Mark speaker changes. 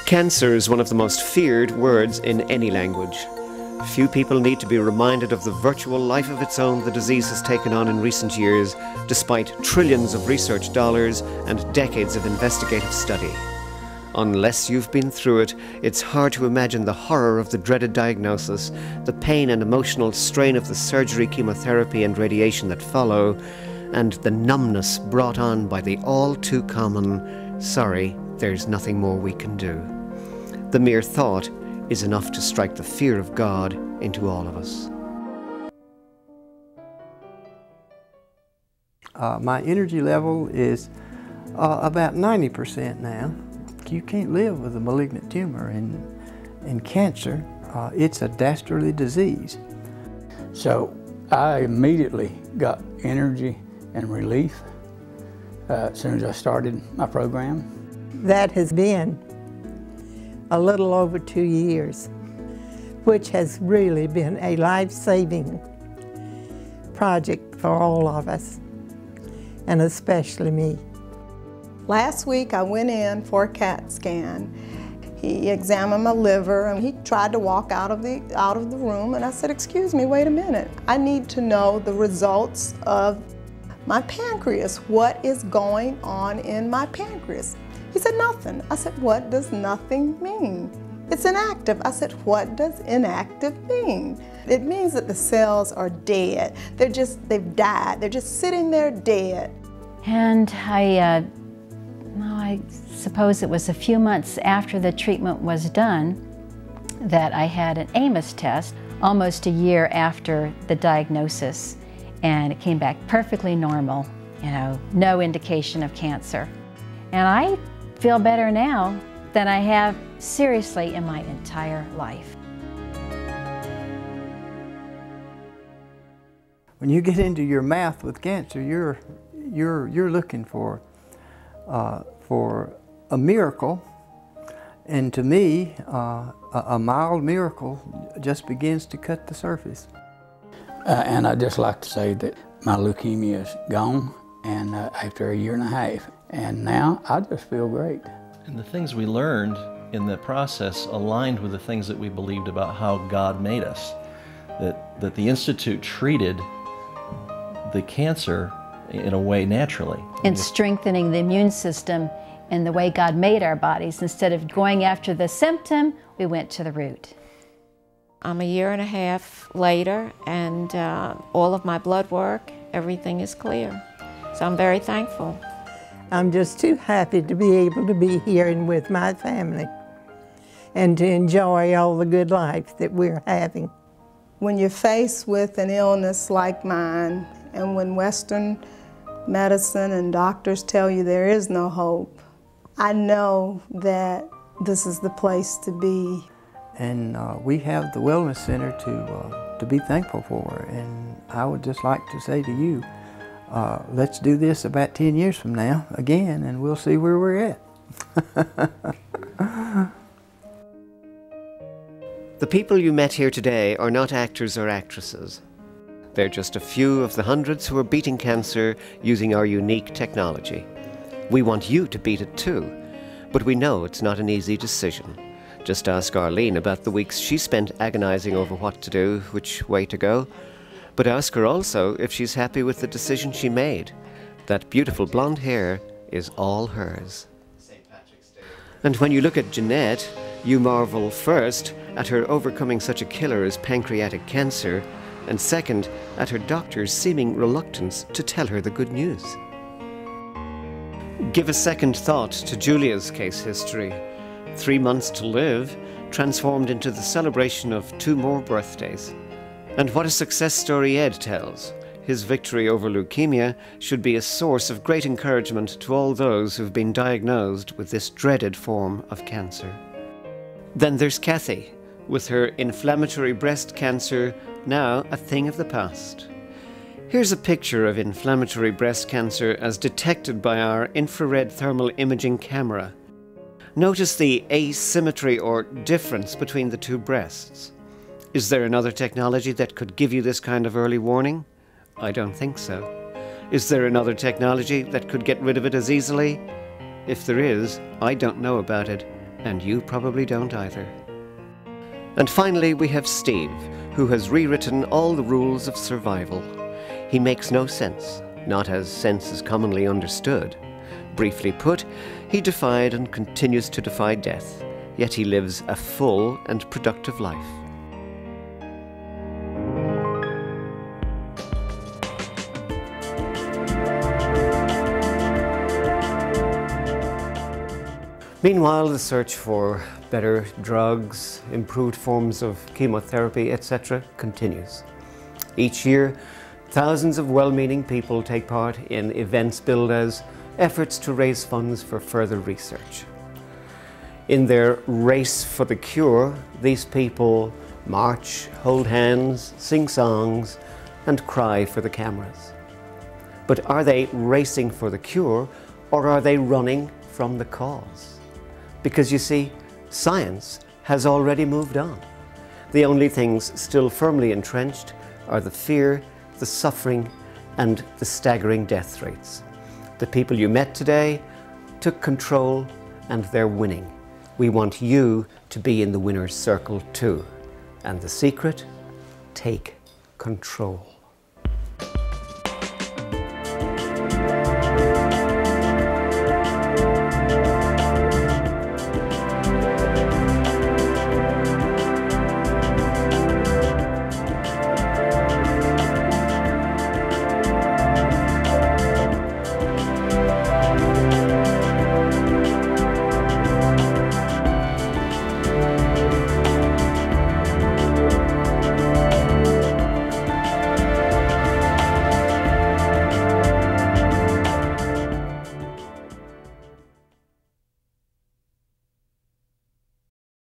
Speaker 1: Cancer is one of the most feared words in any language. Few people need to be reminded of the virtual life of its own the disease has taken on in recent years, despite trillions of research dollars and decades of investigative study. Unless you've been through it, it's hard to imagine the horror of the dreaded diagnosis, the pain and emotional strain of the surgery, chemotherapy and radiation that follow, and the numbness brought on by the all too common, "Sorry, there's nothing more we can do." The mere thought is enough to strike the fear of God into all of us.
Speaker 2: My energy level is about 90% now. You can't live with a malignant tumor and cancer. It's a dastardly disease.
Speaker 3: So I immediately got energy and relief as soon as I started my program.
Speaker 4: That has been a little over 2 years, which has really been a life-saving project for all of us, and especially me.
Speaker 5: Last week I went in for a CAT scan. He examined my liver and he tried to walk out of the room, and I said, "Excuse me, wait a minute. I need to know the results of my pancreas. What is going on in my pancreas?" He said, "Nothing." I said, "What does nothing mean?" "It's inactive." I said, "What does inactive mean?" It means that the cells are dead. They've died. They're just sitting there dead.
Speaker 6: And I suppose it was a few months after the treatment was done that I had an Amos test, almost a year after the diagnosis, and it came back perfectly normal, no indication of cancer. And I feel better now than I have seriously in my entire life.
Speaker 2: When you get into your mouth with cancer, you're looking for a miracle, and to me, a mild miracle just begins to cut the surface.
Speaker 3: And I'd just like to say that my leukemia is gone, and after a year and a half, and now I just feel great.
Speaker 7: And the things we learned in the process aligned with the things that we believed about how God made us. That the Institute treated the cancer in a way naturally.
Speaker 6: And strengthening the immune system in the way God made our bodies. Instead of going after the symptom, we went to the root.
Speaker 8: I'm a year and a half later, and all of my blood work, everything is clear. So I'm very thankful.
Speaker 4: I'm just too happy to be able to be here and with my family and to enjoy all the good life that we're having.
Speaker 5: When you're faced with an illness like mine, and when Western medicine and doctors tell you there is no hope, I know that this is the place to be.
Speaker 2: And we have the Wellness Center to be thankful for. And I would just like to say to you, let's do this about 10 years from now again, and we'll see where we're at.
Speaker 1: The people you met here today are not actors or actresses. They're just a few of the hundreds who are beating cancer using our unique technology. We want you to beat it too, but we know it's not an easy decision. Just ask Arlene about the weeks she spent agonizing over what to do, which way to go. But ask her also if she's happy with the decision she made. That beautiful blonde hair is all hers. And when you look at Jeanette, you marvel first at her overcoming such a killer as pancreatic cancer, and second, at her doctor's seeming reluctance to tell her the good news. Give a second thought to Julia's case history. 3 months to live, transformed into the celebration of 2 more birthdays. And what a success story Ed tells. His victory over leukemia should be a source of great encouragement to all those who've been diagnosed with this dreaded form of cancer. Then there's Kathy, with her inflammatory breast cancer now a thing of the past. Here's a picture of inflammatory breast cancer as detected by our infrared thermal imaging camera. Notice the asymmetry or difference between the 2 breasts. Is there another technology that could give you this kind of early warning? I don't think so. Is there another technology that could get rid of it as easily? If there is, I don't know about it, and you probably don't either. And finally, we have Steve, who has rewritten all the rules of survival. He makes no sense, not as sense is commonly understood. Briefly put, he defied and continues to defy death, yet he lives a full and productive life. Meanwhile, the search for better drugs, improved forms of chemotherapy, etc. continues. Each year, thousands of well-meaning people take part in events billed as efforts to raise funds for further research. In their race for the cure, these people march, hold hands, sing songs, and cry for the cameras. But are they racing for the cure, or are they running from the cause? Because you see, science has already moved on. The only things still firmly entrenched are the fear, the suffering, and the staggering death rates. The people you met today took control, and they're winning. We want you to be in the winner's circle too. And the secret? Take control.